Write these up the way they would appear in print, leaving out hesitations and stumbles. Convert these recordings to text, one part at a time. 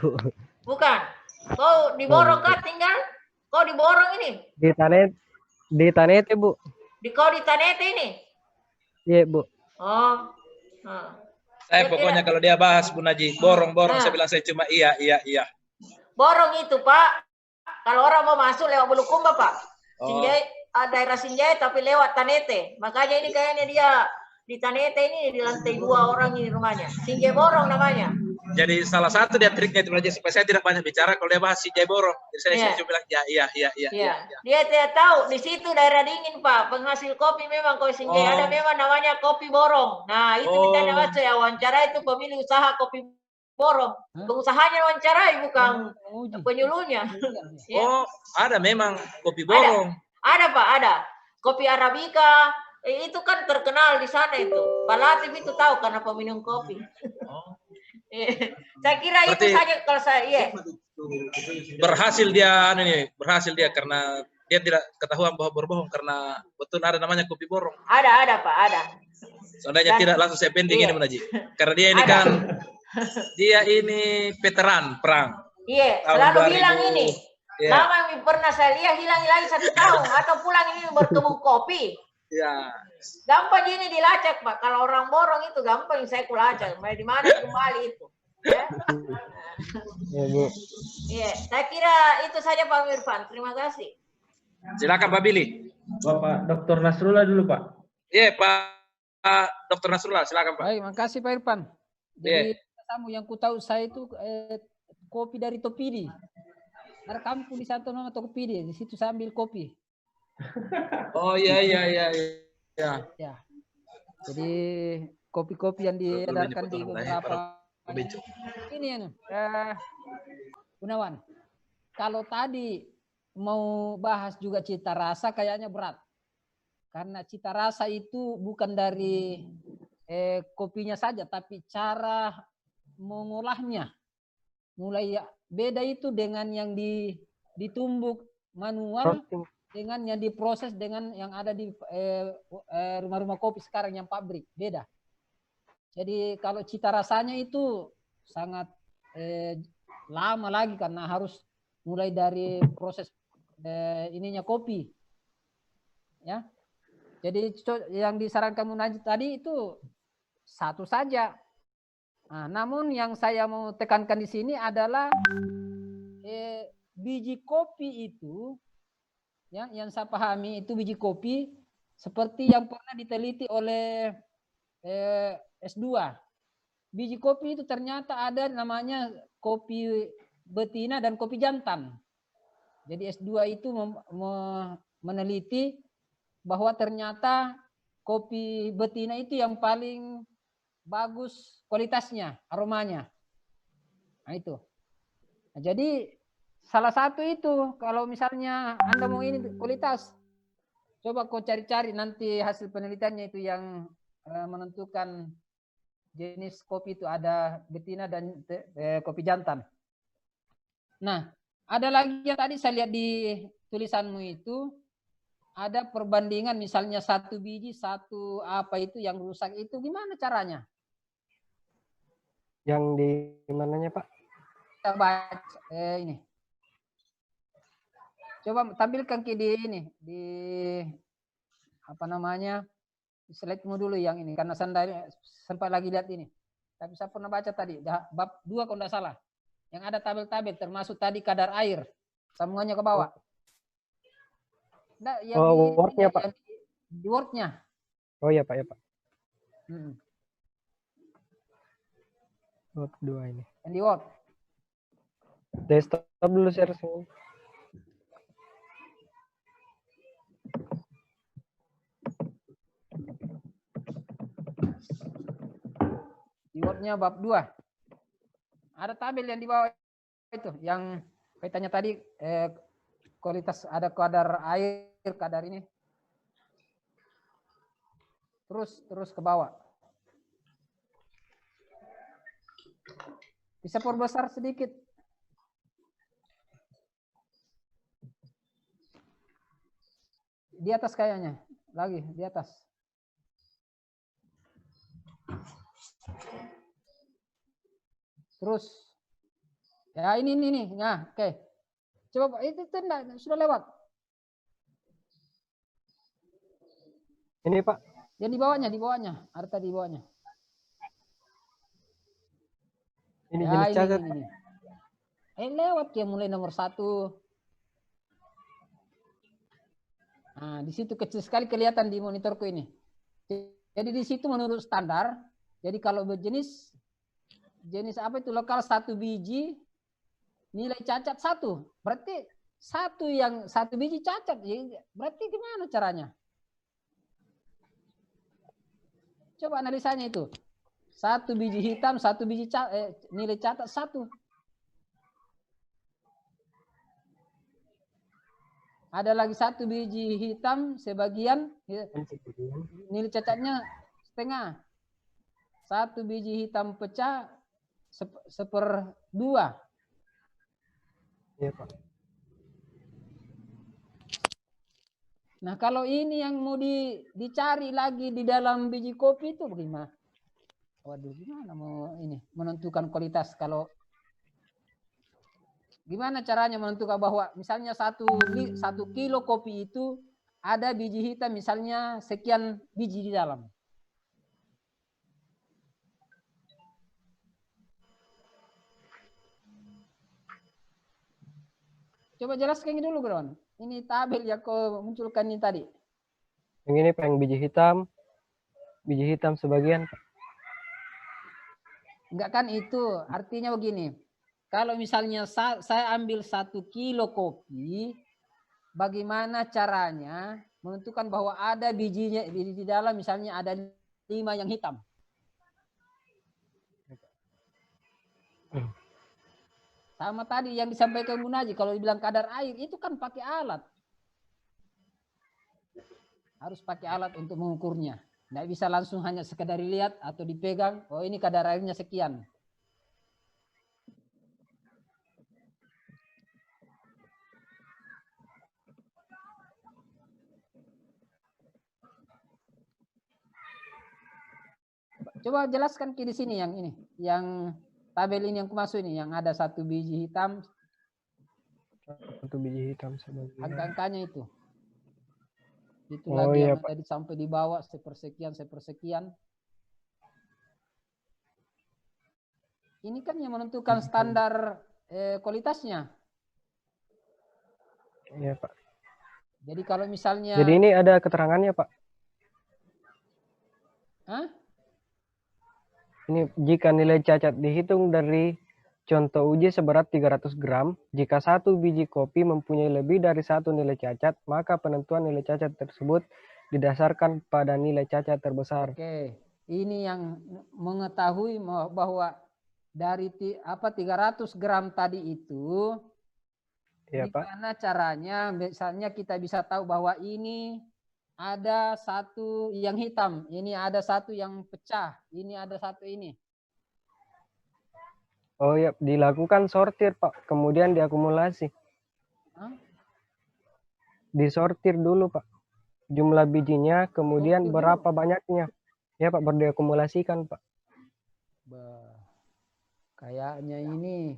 Bu. Bukan. Kau di Borong kah tinggal? Kau di Borong ini? Di Tanete, Bu. Kau di Tanete ini? Iya, Bu. Oh. Saya pokoknya kalau dia bahas Bu Naji, borong, saya bilang saya cuma iya. Borong itu, Pak. Kalau orang mau masuk lewat Bulukumba, Pak. Sinjai, daerah Sinjai tapi lewat Tanete. Makanya ini kayaknya dia di Tanete ini di lantai 2 orang ini rumahnya. Sinjai Borong namanya. Jadi salah satu dia triknya itu aja supaya saya tidak banyak bicara kalau dia bahas Sinjai Borong. Jadi saya cuma bilang iya. Dia tidak tahu di situ daerah dingin, Pak. Penghasil kopi memang kalau Sinjai ada memang namanya kopi Borong. Nah, itu ditanya Mas ya, wawancara itu pemilik usaha kopi Borong. Pengusahanya wawancarai bukan penyuluhnya. Ada memang kopi Borong. Ada Pak, ada. Kopi Arabica itu kan terkenal di sana itu. Pak Latif itu tahu karena peminum kopi. Saya kira berarti, itu saja kalau saya. Berhasil dia karena dia tidak ketahuan bahwa berbohong karena betul ada namanya kopi Borong. Ada Pak, ada. Seandainya tidak langsung saya pending ini Bu Naji. Karena dia ini kan dia ini veteran perang. Iya, selalu bilang ini. Lama yang pernah saya lihat hilang 1 tahun atau pulang ini berkebun kopi. Iya. Gampang ini dilacak, Pak. Kalau orang Borong itu gampang saya kulacak. Di mana kembali itu. Ya. Iya, saya kira itu saja Pak Irfan. Terima kasih. Silakan Pak Billy. Bapak Dr. Nasrullah dulu, Pak. Iya, Pak Dr. Nasrullah, silakan Pak. Baik, makasih Pak Irfan. Jadi tamu yang ku tahu saya itu kopi dari Topidi. Ada kampung di satu nama Topidi, di situ saya ambil kopi. Oh iya. Ya. Jadi kopi-kopi yang diedarkan di beberapa ini Gunawan. Kalau tadi mau bahas juga cita rasa kayaknya berat. Karena cita rasa itu bukan dari kopinya saja tapi cara mengolahnya. Mulai beda itu dengan yang ditumbuk manual dengan yang diproses dengan yang ada di rumah-rumah kopi sekarang yang pabrik, beda. Jadi kalau cita rasanya itu sangat lama lagi karena harus mulai dari proses ininya kopi. Ya. Jadi yang disarankan Munajid tadi itu satu saja. Nah, namun yang saya mau tekankan di sini adalah biji kopi itu ya, yang saya pahami itu biji kopi seperti yang pernah diteliti oleh S2. Biji kopi itu ternyata ada namanya kopi betina dan kopi jantan. Jadi S2 itu meneliti bahwa ternyata kopi betina itu yang paling bagus kualitasnya, aromanya. Nah itu. Nah, jadi salah satu itu kalau misalnya Anda mau ini kualitas, coba kau cari-cari nanti hasil penelitiannya itu yang menentukan jenis kopi itu ada betina dan kopi jantan. Nah, ada lagi yang tadi saya lihat di tulisanmu itu ada perbandingan misalnya satu biji satu apa itu yang rusak itu gimana caranya? Yang di mananya Pak? Kita baca ini. Coba tampilkan ke di ini di apa namanya di slide-mu dulu yang ini karena saya sempat lagi lihat ini. Tapi saya pernah baca tadi bab 2 kalau tidak salah. Yang ada tabel-tabel termasuk tadi kadar air sambungannya ke bawah. Nah, Word-nya Pak. Di Word-nya. Oh iya Pak ya Pak. Word 2 ini. Yang di Word. Desktop dulu share sini. Di Word-nya bab 2. Ada tabel yang di bawah itu yang kaitannya tadi kualitas ada kadar air, kadar ini. Terus ke bawah. Bisa perbesar sedikit. Di atas kayaknya. Lagi di atas. Terus Ya ini nih. Nah, oke. Coba Pak, itu enggak, sudah lewat. Ini Pak. Yang di bawahnya. Harta di bawahnya. Ini Ya, jenis cacat. ini. Lewat ya mulai nomor 1. Nah, di situ kecil sekali kelihatan di monitorku ini. Jadi di situ menurut standar. Jadi kalau berjenis apa itu lokal 1 biji, nilai cacat 1. Berarti 1 biji cacat. Berarti gimana caranya? Coba analisanya itu. 1 biji hitam, 1 biji nilai catat 1. Ada lagi 1 biji hitam sebagian, nilai cacatnya setengah. 1 biji hitam pecah 1/2. Iya Pak. Nah kalau ini yang mau dicari lagi di dalam biji kopi itu bagaimana? Waduh, gimana mau ini menentukan kualitas? Kalau gimana caranya menentukan bahwa misalnya 1 kilo kopi itu ada biji hitam misalnya sekian biji di dalam? Coba jelaskan ini dulu, Bro. Ini tabel yang kau munculkan ini tadi. Yang ini Pak, yang biji hitam sebagian Pak. Enggak kan itu, artinya begini. Kalau misalnya saya ambil 1 kilo kopi, bagaimana caranya menentukan bahwa ada bijinya di dalam, misalnya ada 5 yang hitam. Sama tadi yang disampaikan Munaji, kalau dibilang kadar air, itu kan pakai alat. Harus pakai alat untuk mengukurnya. Tidak bisa langsung hanya sekedar dilihat atau dipegang, oh ini kadar airnya sekian. Coba jelaskan di sini yang ini, yang tabel ini yang kumasuk ini, yang ada 1 biji hitam. 1 biji hitam sebagian. Angka-angkanya itu. Itu Oh, lagi iya, yang Pak. tadi sampai di bawah sepersekian. Ini kan yang menentukan standar kualitasnya. Iya Pak. Jadi kalau misalnya. Jadi ini ada keterangannya Pak. Hah? Ini jika nilai cacat dihitung dari contoh uji seberat 300 gram, jika 1 biji kopi mempunyai lebih dari 1 nilai cacat, maka penentuan nilai cacat tersebut didasarkan pada nilai cacat terbesar. Oke, ini yang mengetahui bahwa dari 300 gram tadi itu, Iya Pak. gimana caranya misalnya kita bisa tahu bahwa ini ada 1 yang hitam, ini ada 1 yang pecah, ini ada 1 ini. Oh ya, dilakukan sortir Pak, kemudian diakumulasi. Hah? Disortir dulu Pak, jumlah bijinya, kemudian Sortir berapa dulu? banyaknya. Ya Pak, baru diakumulasikan Pak. Kayaknya ini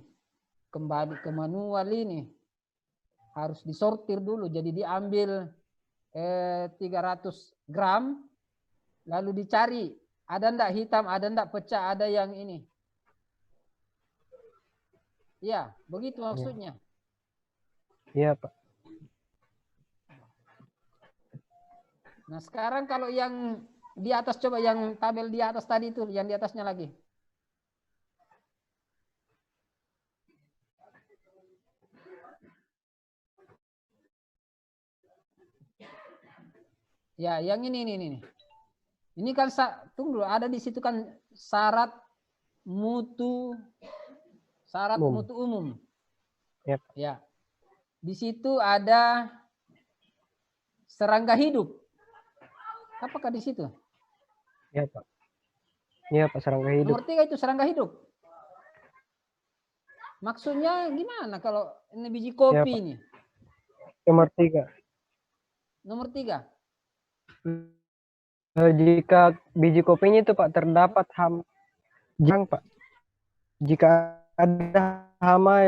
kembali ke manual ini. Harus disortir dulu, jadi diambil 300 gram, lalu dicari ada ndak hitam, ada ndak pecah, ada yang ini. Ya, begitu maksudnya. Iya Pak. Nah sekarang kalau yang di atas, coba yang tabel di atas tadi itu, yang di atasnya lagi. Ya, yang ini. Ini kan tunggu, ada di situ kan syarat mutu umum. Yep. Ya. Di situ ada serangga hidup. Apakah di situ? Iya Pak. Iya Pak, serangga hidup. Nomor 3 itu serangga hidup. Maksudnya gimana kalau ini biji kopi Ya, ini? Nomor 3. Nomor 3. Jika biji kopinya itu Pak terdapat Pak. Jika ada hama